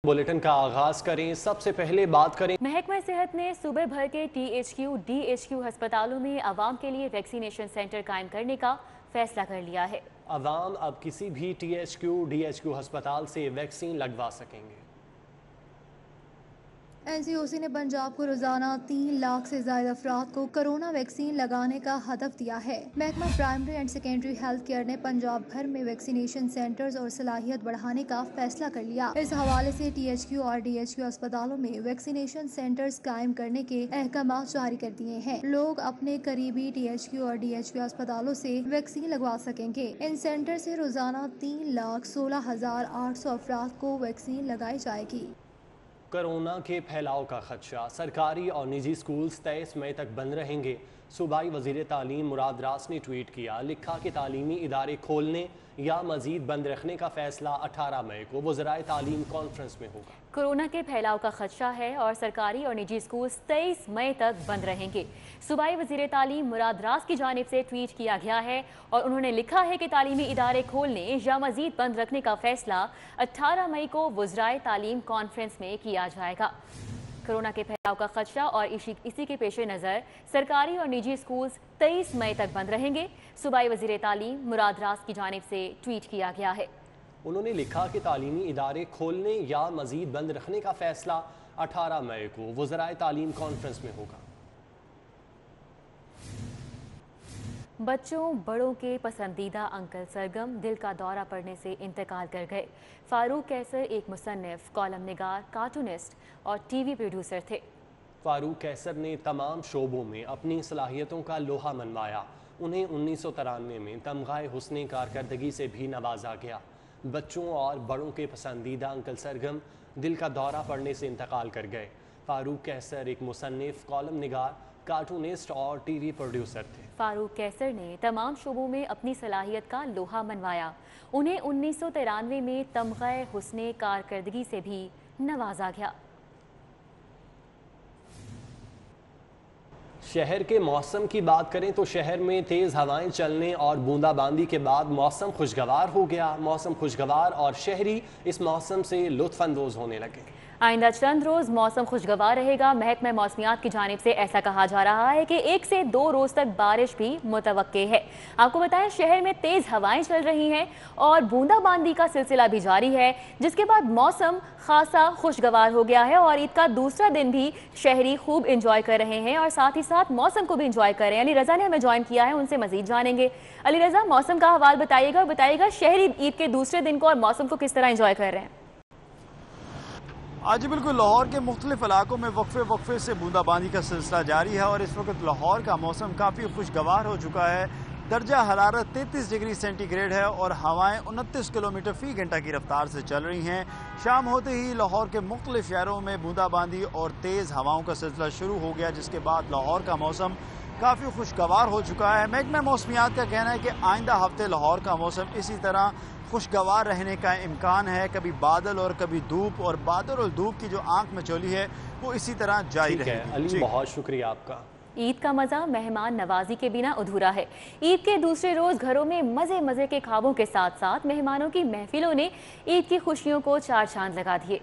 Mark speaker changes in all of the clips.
Speaker 1: Bulletin का आगाज करें। सबसे पहले बात करें,
Speaker 2: महकमा सेहत ने सूबे भर के THQ, DHQ अस्पतालों में आवाम के लिए वैक्सीनेशन सेंटर कायम करने का फैसला कर लिया है।
Speaker 1: आवाम अब किसी भी THQ, DHQ अस्पताल से वैक्सीन लगवा सकेंगे।
Speaker 3: NCOC ने पंजाब को रोजाना 3 लाख से ज्यादा अफराद को कोरोना वैक्सीन लगाने का हदफ दिया है। महकमा primary and secondary health care ने पंजाब भर में वैक्सीनेशन सेंटर्स और सलाहियत बढ़ाने का फैसला कर लिया। इस हवाले से THQ और DHQ अस्पतालों में वैक्सीनेशन सेंटर्स कायम करने के अहकाम जारी कर दिए हैं। लोग अपने करीबी THQ और DHQ अस्पतालों से वैक्सीन लगवा सकेंगे। इन सेंटर से रोजाना 3,16,800 अफराद को वैक्सीन लगाई जाएगी।
Speaker 1: कोरोना के फैलाव का खदशा, सरकारी और निजी स्कूल्स 23 मई तक बंद रहेंगे। सूबाई वजीर तालीम मुराद रास ने ट्वीट किया, लिखा कि तालीमी इदारे खोलने या मजीद बंद रखने का फैसला 18 मई को वज़राए तालीम कॉन्फ्रेंस में होगा।
Speaker 2: कोरोना के फैलाव का खदशा है और सरकारी और निजी स्कूल 23 मई तक बंद रहेंगे। सूबाई वजीर तालीम मुराद रास की जानिब से ट्वीट किया गया है और उन्होंने लिखा है कि तालीमी इदारे खोलने या मजीद बंद रखने का फैसला 18 मई को वज़राए तालीम कॉन्फ्रेंस में किया जाएगा। कोरोना के फैलाव का खदशा और इसी के पेश नज़र सरकारी और निजी स्कूल्स 23 मई तक बंद रहेंगे। सूबाई वजीर तालीम मुराद रास की जानिब से ट्वीट किया गया है।
Speaker 1: उन्होंने लिखा कि तालीमी इदारे खोलने या मजीद बंद रखने का फैसला 18 मई को वज़राए तालीम कॉन्फ्रेंस में होगा।
Speaker 2: बच्चों बड़ों के पसंदीदा अंकल सरगम दिल का दौरा पड़ने से इंतकाल कर गए। फारूक कैसर एक मुसन्निफ, कॉलम निगार, कार्टूनिस्ट और TV प्रोड्यूसर थे।
Speaker 1: फारूक कैसर ने तमाम शोबों में अपनी सलाहियतों का लोहा मनवाया। उन्हें 1993 में तमगाए हुस्ने कारकर्दगी से भी नवाजा गया। बच्चों और बड़ों के पसंदीदा अंकल सरगम दिल का दौरा पड़ने से इंतकाल कर गए। फारूक कैसर एक मुसन्निफ, कॉलम निगार, कार्टूनिस्ट और TV प्रोड्यूसर थे।
Speaker 2: फारूक कैसर ने तमाम शोबों में अपनी सलाहियत का लोहा मनवाया। उन्हें 1993 में तमगाए हुस्ने कारकर्दगी से भी नवाजा गया।
Speaker 1: शहर के मौसम की बात करें तो शहर में तेज़ हवाएं चलने और बूंदाबांदी के बाद मौसम खुशगवार हो गया। मौसम खुशगवार और शहरी इस मौसम से लुत्फ अंदोज होने लगे।
Speaker 2: आइंदा चंद रोज मौसम खुशगवार रहेगा। महकमा मौसमियात की जानिब से ऐसा कहा जा रहा है कि 1 से 2 रोज तक बारिश भी मुतवक्के है। आपको बताएं, शहर में तेज हवाएं चल रही हैं और बूंदाबांदी का सिलसिला भी जारी है, जिसके बाद मौसम खासा खुशगवार हो गया है और ईद का दूसरा दिन भी शहरी खूब इंजॉय कर रहे हैं और साथ ही साथ मौसम को भी इंजॉय कर रहे हैं। अली रजा ने हमें ज्वाइन किया है, उनसे मजीद जानेंगे। अली रजा, मौसम का हवाल बताइएगा और बताइएगा शहरी ईद के दूसरे दिन को और मौसम को किस तरह इंजॉय कर रहे हैं।
Speaker 4: आज बिल्कुल लाहौर के मुख्तलिफ इलाकों में वक्फे से बूंदाबांदी का सिलसिला जारी है और इस वक्त लाहौर का मौसम काफ़ी खुशगवार हो चुका है। दर्जा हरारत 33 डिग्री सेंटीग्रेड है और हवाएं 29 किलोमीटर फ़ी घंटा की रफ्तार से चल रही हैं। शाम होते ही लाहौर के मुख्तलिफ शहरों में बूंदाबांदी और तेज़ हवाओं का सिलसिला शुरू हो गया, जिसके बाद लाहौर का मौसम काफ़ी खुशगवार हो चुका है। महकमा मौसमियात का कहना है कि आइंदा हफ्ते लाहौर का मौसम इसी तरह खुशगवार रहने का इम्कान है। कभी बादल और कभी धूप, और बादल और धूप की जो आंख में चोली है वो इसी तरह जारी रहेगी।
Speaker 1: अली, बहुत शुक्रिया आपका।
Speaker 2: ईद का मज़ा मेहमान नवाजी के बिना अधूरा है। ईद के दूसरे रोज़ घरों में मज़े मज़े के ख्वाबों के साथ साथ मेहमानों की महफिलों ने ईद की खुशियों को चार चांद लगा दिए।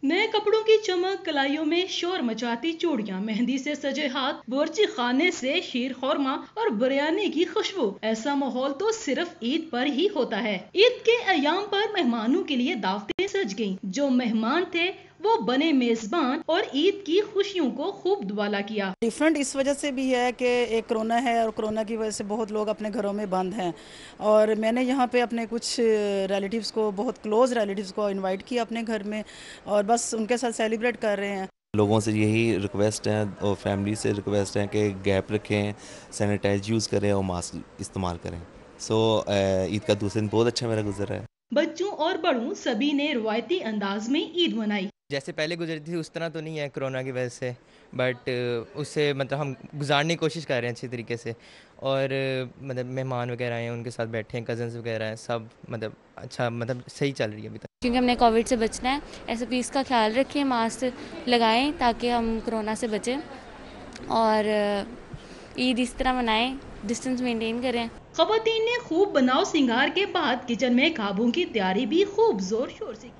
Speaker 5: नए कपड़ों की चमक, कलाइयों में शोर मचाती चूड़ियां, मेहंदी से सजे हाथ, बावर्ची खाने से शीर खुरमा और बिरयानी की खुशबू। ऐसा माहौल तो सिर्फ ईद पर ही होता है। ईद के अयाम पर मेहमानों के लिए दावतें सज गईं। जो मेहमान थे वो बने मेजबान और ईद की खुशियों को खूब दुआला किया।
Speaker 6: डिफरेंट इस वजह से भी है कि एक कोरोना है और कोरोना की वजह से बहुत लोग अपने घरों में बंद हैं और मैंने यहाँ पे अपने कुछ रिलेटिव्स को, बहुत क्लोज रिलेटिव्स को इनवाइट किया अपने घर में और बस उनके साथ सेलिब्रेट कर रहे हैं।
Speaker 7: लोगों से यही रिक्वेस्ट है और फैमिली से रिक्वेस्ट है कि गैप रखें, सैनिटाइज यूज़ करें और मास्क इस्तेमाल करें। ईद का दूसरा दिन बहुत अच्छा मेरा गुजरा है।
Speaker 5: बच्चों और बड़ों सभी ने रवायती अंदाज में ईद मनाई।
Speaker 8: जैसे पहले गुजरती थी उस तरह तो नहीं है कोरोना की वजह से, बट उससे मतलब हम गुजारने की कोशिश कर रहे हैं अच्छी तरीके से और मतलब मेहमान वगैरह हैं उनके साथ बैठे हैं, कज़न्स वगैरह हैं, सब मतलब अच्छा मतलब सही चल रही है अभी तक।
Speaker 9: क्योंकि हमने कोविड से बचना है, SOPs का ख्याल रखें, मास्क लगाएं ताकि हम कोरोना से बचें और ईद इस तरह मनाएं, डिस्टेंस मेंटेन करें।
Speaker 5: ख़वातीन ने खूब बनाव सिंगार के बाद किचन में काबू की तैयारी भी खूब जोर शोर से की।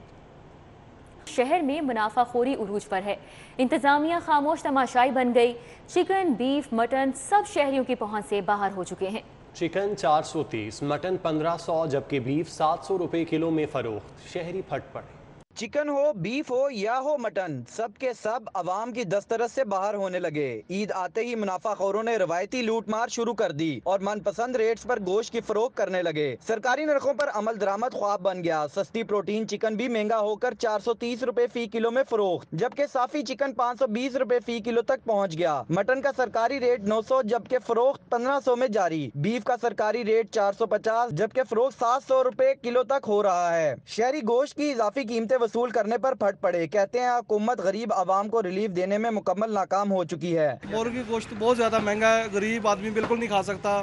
Speaker 2: शहर में मुनाफाखोरी उरूज पर है। इंतजामिया खामोश तमाशाई बन गई। चिकन, बीफ, मटन सब शहरियों की पहुंच से बाहर हो चुके हैं।
Speaker 1: चिकन 430, मटन 1500 जबकि बीफ 700 रुपए किलो में फरोख्त। शहरी फट पड़े।
Speaker 10: चिकन हो, बीफ हो या हो मटन, सब के सब अवाम की दस्तरस से बाहर होने लगे। ईद आते ही मुनाफाखोरों ने रवायती लूटमार शुरू कर दी और मनपसंद रेट्स पर गोश्त की फरोख्त करने लगे। सरकारी नरखों पर अमल दरामद ख्वाब बन गया। सस्ती प्रोटीन चिकन भी महंगा होकर 430 रुपए फी किलो में फरोख्त, जबकि साफी चिकन 520 रुपए फी किलो तक पहुँच गया। मटन का सरकारी रेट 900 जबकि फरोख्त 1500 में जारी। बीफ का सरकारी रेट 450 जबकि फरोख्त 700 रुपए किलो तक हो रहा है। शहरी गोश्त की इजाफी कीमतें वसूल करने पर फट पड़े। कहते हैं हुकूमत गरीब आवाम को रिलीफ देने में मुकम्मल नाकाम हो चुकी है।
Speaker 11: मुर्गी गोश्त बहुत ज्यादा महंगा है, गरीब आदमी बिल्कुल नहीं खा सकता।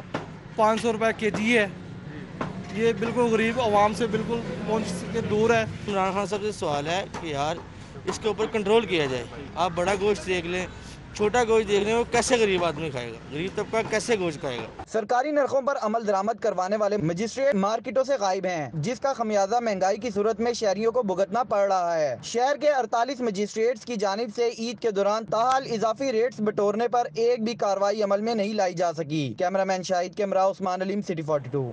Speaker 11: 500 रुपए केजी है, ये बिल्कुल गरीब आवाम से बिल्कुल पहुंच के दूर है।
Speaker 12: इमरान खान साहब से सवाल है कि यार इसके ऊपर कंट्रोल किया जाए। आप बड़ा गोश्त देख लें, छोटा गोश्त देख लें, वो कैसे गरीब आदमी खाएगा, गरीब तबका कैसे गोश्त खाएगा।
Speaker 10: सरकारी नरखों पर अमल दरामद करवाने वाले मजिस्ट्रेट मार्केटों से गायब हैं, जिसका खमियाजा महंगाई की सूरत में शहरियों को भुगतना पड़ रहा है। शहर के 48 मजिस्ट्रेट्स की जानिब से ईद के दौरान ताहाल इजाफी रेट्स बटोरने पर एक भी कार्रवाई अमल में नहीं लाई जा सकी। कैमरामैन शाहिद के हमरा उस्मान अलीम, सिटी 42।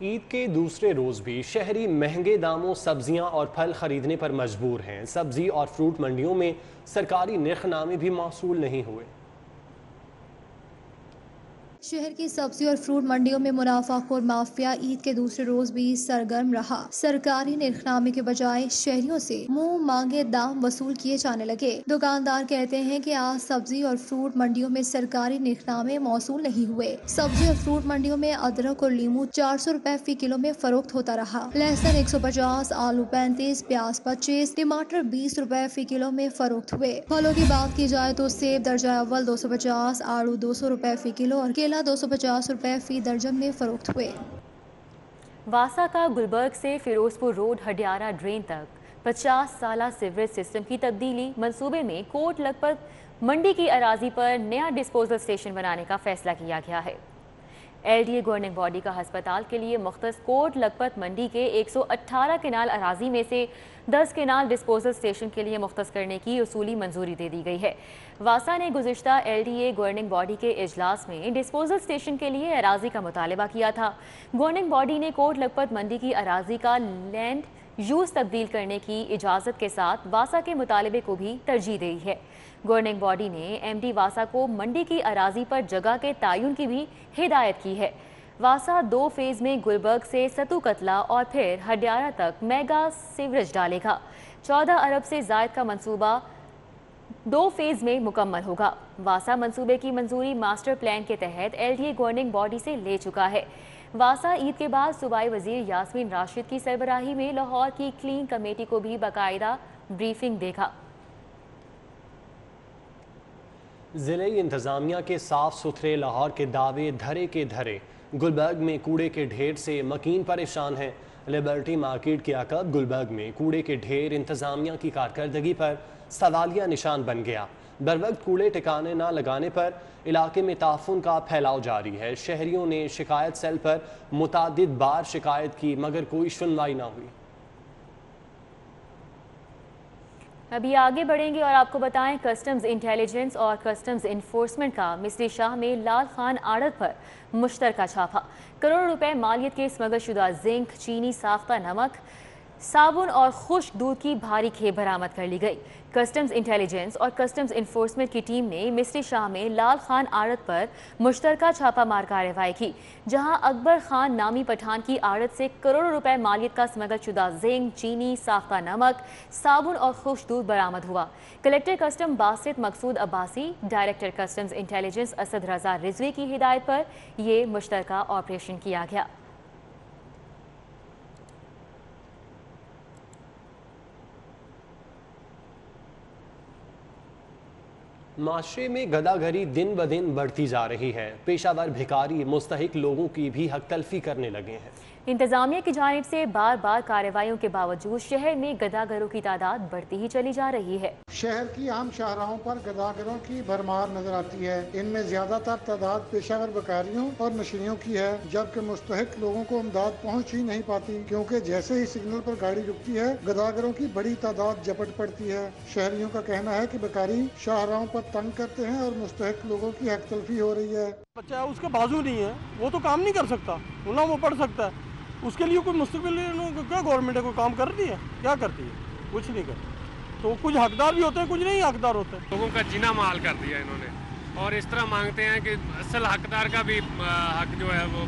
Speaker 1: ईद के दूसरे रोज़ भी शहरी महंगे दामों सब्जियां और फल खरीदने पर मजबूर हैं। सब्जी और फ्रूट मंडियों में सरकारी निर्खनामे भी मौसूल नहीं हुए।
Speaker 3: शहर की सब्जी और फ्रूट मंडियों में मुनाफाखोर माफिया ईद के दूसरे रोज भी सरगर्म रहा। सरकारी निर्खनामे के बजाय शहरियों से मुंह मांगे दाम वसूल किए जाने लगे। दुकानदार कहते हैं कि आज सब्जी और फ्रूट मंडियों में सरकारी निर्खनामे मौसूल नहीं हुए। सब्जी और फ्रूट मंडियों में अदरक और लीमू 400 रुपए फी किलो में फरोख्त होता रहा। लहसुन 150, आलू 35, प्याज 25, टमाटर 20 रुपए फी किलो में फरोख्त हुए। फलों की बात की जाए तो सेब दर्जा अव्वल 250, आड़ू 200 रुपए फी किलो और 250 रुपए फी दर्जन में फरोख्त हुए।
Speaker 2: वासा का गुलबर्ग से फिरोजपुर रोड हडियारा ड्रेन तक 50 साला सीवरेज सिस्टम की तब्दीली मंसूबे में कोट लखपत मंडी की अराजी पर नया डिस्पोजल स्टेशन बनाने का फैसला किया गया है। LDA गवर्निंग बॉडी का हस्पताल के लिए मुख्तस कोट लखपत मंडी के 118 केनाल अराजी में से 10 केनाल डिस्पोजल स्टेशन के लिए मुख्तस करने की उसूली मंजूरी दे दी गई है। वासा ने गुज़िश्ता LDA गवर्निंग बॉडी के इजलास में डिस्पोजल स्टेशन के लिए अराजी का मुतालबा किया था। गवर्निंग बॉडी ने कोट लखपत मंडी की अराजी का लैंड यूज़ तब्दील करने की इजाज़त के साथ वासा के मुतालबे को भी तरजीह दी है। गवर्निंग बॉडी ने MD वासा को मंडी की अराजी पर जगह के तायुन की भी हिदायत की है। वासा 2 फेज़ में गुलबर्ग से सतू कतला और फिर हडियारा तक मेगा सीवरेज डालेगा। 14 अरब से जायद का मंसूबा 2 फेज़ में मुकम्मल होगा। वासा मंसूबे की मंजूरी मास्टर प्लान के तहत LDA गवर्निंग बॉडी से ले चुका है। वासा ईद के बाद सूबाई वजीर यास्मीन राशिद की सरबराही में लाहौर की क्लीन कमेटी को भी बाकायदा ब्रीफिंग देगा।
Speaker 1: ज़िले इंतज़ामिया के साफ सुथरे लाहौर के दावे धरे के धरे। गुलबर्ग में कूड़े के ढेर से मकीन परेशान है। लिबर्टी मार्केट के अकब गुलबर्ग में कूड़े के ढेर इंतज़ामिया की कारकर्दगी पर सवालिया निशान बन गया। बरवक्त कूड़े ठिकाने न लगाने पर इलाके में ताफुन का फैलाव जारी है। शहरियों ने शिकायत सेल पर मुतादिद बार शिकायत की मगर कोई सुनवाई ना हुई।
Speaker 2: अभी आगे बढ़ेंगे और आपको बताएं कस्टम्स इंटेलिजेंस और कस्टम्स इन्फोर्समेंट का मिस्री शाह में लाल खान आड़त पर मुश्तरका छापा। करोड़ों रुपए मालियत के स्मगल शुदा जिंक, चीनी, साख्ता नमक, साबुन और खुश्क दूध की भारी खेप बरामद कर ली गई। कस्टम्स इंटेलिजेंस और कस्टम्स इन्फोर्समेंट की टीम ने मिस्री शाह में लाल खान आड़त पर मुश्तरका छापा मार कार्रवाई की, जहां अकबर खान नामी पठान की आड़त से करोड़ों रुपए मालियत का स्मगल शुदा जिंक, चीनी, साख्ता नमक, साबुन और खुश्क दूध बरामद हुआ। Collector custom Basit Maqsood Abbasi, director customs intelligence Asad Raza Rizvi की हिदायत पर यह मुश्तरका ऑपरेशन किया गया।
Speaker 1: माशरे में गदागरी दिन ब दिन बढ़ती जा रही है। पेशावर भिखारी मुस्तहिक लोगों की भी हक तलफी करने लगे हैं।
Speaker 2: इंतजामिया की जानिब से बार बार कार्रवाइयों के बावजूद शहर में गदागरों की तादाद बढ़ती ही चली जा रही है।
Speaker 13: शहर की आम शाहराहों पर गदागरों की भरमार नजर आती है। इनमें ज्यादातर तादाद पेशावर बकारियों और नशीनियों की है, जबकि मुस्तहिक लोगों को इमदाद पहुंच ही नहीं पाती, क्योंकि जैसे ही सिग्नल पर गाड़ी रुकती है गदागरों की बड़ी तादाद झपट पड़ती है। शहरियों का कहना है कि बकारी शाहराहों पर तंग करते हैं और मुस्तहिक लोगों की हक तलफी हो रही है।
Speaker 11: बच्चा उसका बाजू नहीं है, वो तो काम नहीं कर सकता, ना वो पढ़ सकता है, उसके लिए कोई मुस्तकिल क्या गवर्नमेंट है, कोई काम कर रही है? क्या करती है? कुछ नहीं करती। तो कुछ हकदार भी होते हैं, कुछ नहीं हकदार होते हैं।
Speaker 14: लोगों का जीना माल कर दिया इन्होंने, और इस तरह मांगते हैं कि असल हकदार का भी हक जो है वो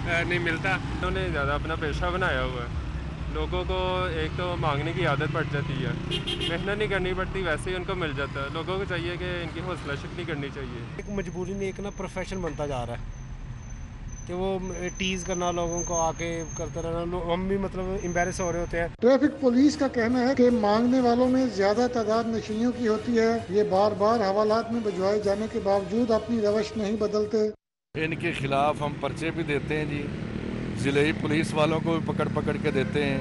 Speaker 14: नहीं मिलता।
Speaker 15: इन्होंने ज़्यादा अपना पेशा बनाया हुआ है। लोगों को एक तो मांगने की आदत पड़ जाती है, मेहनत नहीं करनी पड़ती, वैसे ही उनको मिल जाता है। लोगों को चाहिए कि इनकी हौसला शक्ति करनी चाहिए।
Speaker 16: एक मजबूरी में एक प्रोफेशन बनता जा रहा है कि वो टीज करना, लोगों को आके करते रहना, हम भी मतलब एम्बैरेस हो रहे होते हैं।
Speaker 13: ट्रैफिक पुलिस का कहना है कि मांगने वालों में ज्यादा तादाद नशीनियों की होती है। ये बार बार हवालात में भिजवाए जाने के बावजूद अपनी रवश नहीं बदलते।
Speaker 17: इनके खिलाफ हम पर्चे भी देते हैं जी, ज़िले पुलिस वालों को भी पकड़ के देते हैं,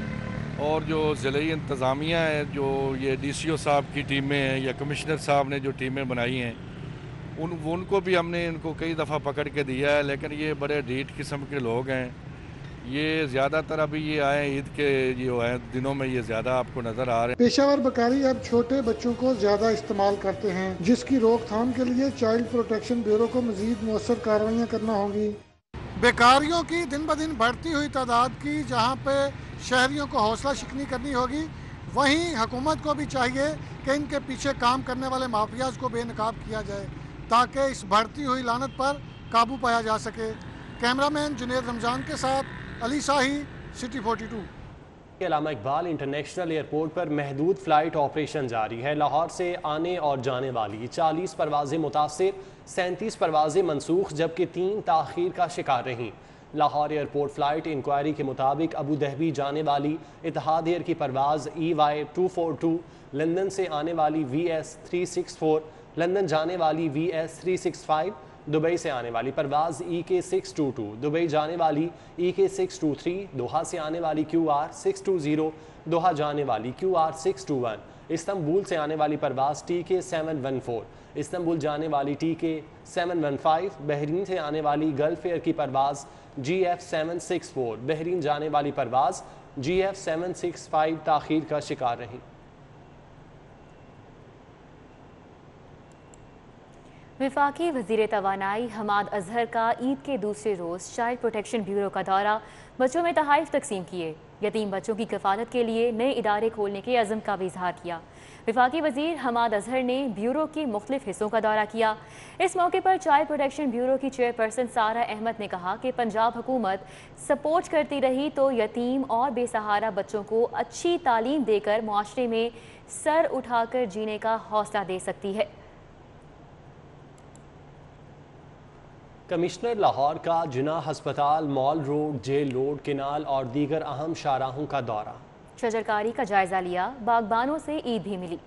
Speaker 17: और जो ज़िले इंतज़ामिया है, जो ये DCO साहब की टीमें हैं या कमिश्नर साहब ने जो टीमें बनाई हैं, उनको भी हमने इनको कई दफ़ा पकड़ के दिया है, लेकिन ये बड़े ढीठ किस्म के लोग हैं। ये ज़्यादातर अभी ये आए ईद के जो है दिनों में ये ज़्यादा आपको नज़र आ रहे हैं।
Speaker 13: पेशावर बकारी अब छोटे बच्चों को ज़्यादा इस्तेमाल करते हैं, जिसकी रोकथाम के लिए चाइल्ड प्रोटेक्शन ब्यूरो को मज़ीद मौसर कार्रवाइयाँ करना होंगी। बेकारियों की दिन ब दिन बढ़ती हुई तादाद की जहाँ पे शहरियों को हौसला शिकनी करनी होगी, वहीं हुकूमत को भी चाहिए कि इनके पीछे काम करने वाले माफियाज को बेनकाब किया जाए, ताकि इस बढ़ती हुई लानत पर काबू पाया जा सके। कैमरामैन जुनेद रमजान के साथ अली शाही, सिटी 42।
Speaker 1: अल्लामा इकबाल इंटरनेशनल एयरपोर्ट पर महदूद फ़्लाइट ऑपरेशन जारी है। लाहौर से आने और जाने वाली 40 परवाज़ें मुतासिर, 37 परवाज़ें मनसूख, जबकि 3 ताख़ीर का शिकार रहीं। लाहौर एयरपोर्ट फ़्लाइट इंक्वायरी के मुताबिक अबू धाबी जाने वाली इतिहाद एयर की परवाज़ EY242, लंदन से आने वाली VS364, लंदन जाने वाली VS365, दुबई से आने वाली परवाज़ EK622, दुबई जाने वाली EK623, दोहा से आने वाली QR620, दोहा जाने वाली QR621, इस्तांबुल से आने वाली परवाज़ TK714, इस्तांबुल जाने वाली TK715, बहरीन से आने वाली गल्फ एयर की परवाज़ GF764, बहरीन जाने वाली परवाज़ GF765 ताख़ीर का शिकार रही।
Speaker 2: वफाकी वज़ीर तवानाई हमाद अजहर का ईद के दूसरे रोज़ चाइल्ड प्रोटेक्शन ब्यूरो का दौरा, बच्चों में तोहफ़े तकसीम किए, यतीम बच्चों की कफ़ालत के लिए नए इदारे खोलने के अज़म का भी इजहार किया। वफाकी वज़ीर हमाद अजहर ने ब्यूरो के मुख्तलिफ हिस्सों का दौरा किया। इस मौके पर चाइल्ड प्रोटेक्शन ब्यूरो की चेयरपर्सन सारा अहमद ने कहा कि पंजाब हुकूमत सपोर्ट करती रही तो यतीम और बेसहारा बच्चों को अच्छी तालीम देकर मुआशरे में सर उठाकर जीने का हौसला दे सकती है।
Speaker 1: कमिश्नर लाहौर का जिना हस्पताल, mall road, jail road, canal और दीगर अहम शाहराहों का दौरा।
Speaker 2: शजरकारी का जायजा लिया, बागबानों से ईद भी मिली।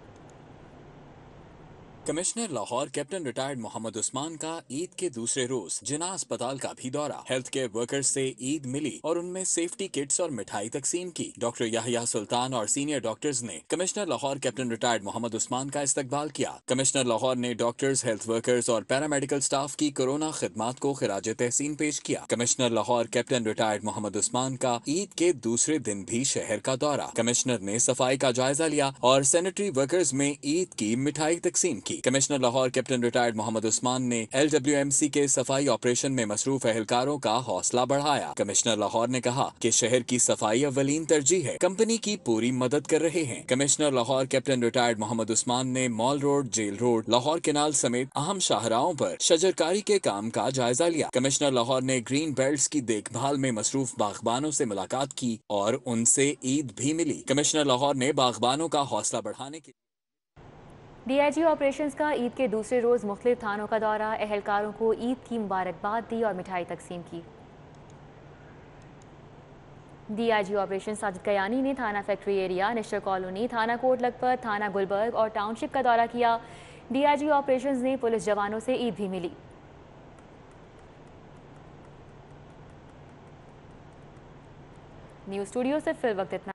Speaker 18: Commissioner Lahore captain retired Mohammad Usman का ईद के दूसरे रोज जिना अस्पताल का भी दौरा। हेल्थ केयर वर्कर्स से ईद मिली और उनमें सेफ्टी किट्स और मिठाई तकसीम की। डॉक्टर याहिया सुल्तान और सीनियर डॉक्टर्स ने commissioner Lahore captain retired Mohammad Usman का इस्तकबाल किया। कमिश्नर लाहौर ने डॉक्टर्स, हेल्थ वर्कर्स और पैरामेडिकल स्टाफ की कोरोना खिदमात को खिराज तहसीन पेश किया। Commissioner Lahore captain retired Mohammad Usman का ईद के दूसरे दिन भी शहर का दौरा। कमिश्नर ने सफाई का जायजा लिया और सैनिटरी वर्कर्स में ईद की मिठाई तकसीम की। Commissioner Lahore captain retired Mohammad Usman ने LWMC के सफाई ऑपरेशन में मसरूफ एहलकारों का हौसला बढ़ाया। कमिश्नर लाहौर ने कहा कि शहर की सफाई अव्वलीन तरजीह है, कंपनी की पूरी मदद कर रहे हैं। Commissioner Lahore captain retired Mohammad Usman ने mall road, jail road, Lahore canal समेत अहम शाहराहों पर शजरकारी के काम का जायजा लिया। कमिश्नर लाहौर ने ग्रीन बेल्ट्स की देखभाल में मसरूफ बागबानों से मुलाकात की और उनसे ईद भी मिली। कमिश्नर लाहौर ने बागबानों का हौसला बढ़ाने की
Speaker 2: DIG ऑपरेशंस का ईद के दूसरे रोज़ मुख्तलिफ थानों का दौरा, एहलकारों को ईद की मुबारकबाद दी और मिठाई तकसीम की। DIG ऑपरेशन साजिद कयानी ने थाना फैक्ट्री एरिया, निश्चर कॉलोनी, थाना कोट लखपत, थाना गुलबर्ग और टाउनशिप का दौरा किया। DIG ऑपरेशंस ने पुलिस जवानों से ईद भी मिली। न्यूज़ स्टूडियो से फिल वक्त इतना।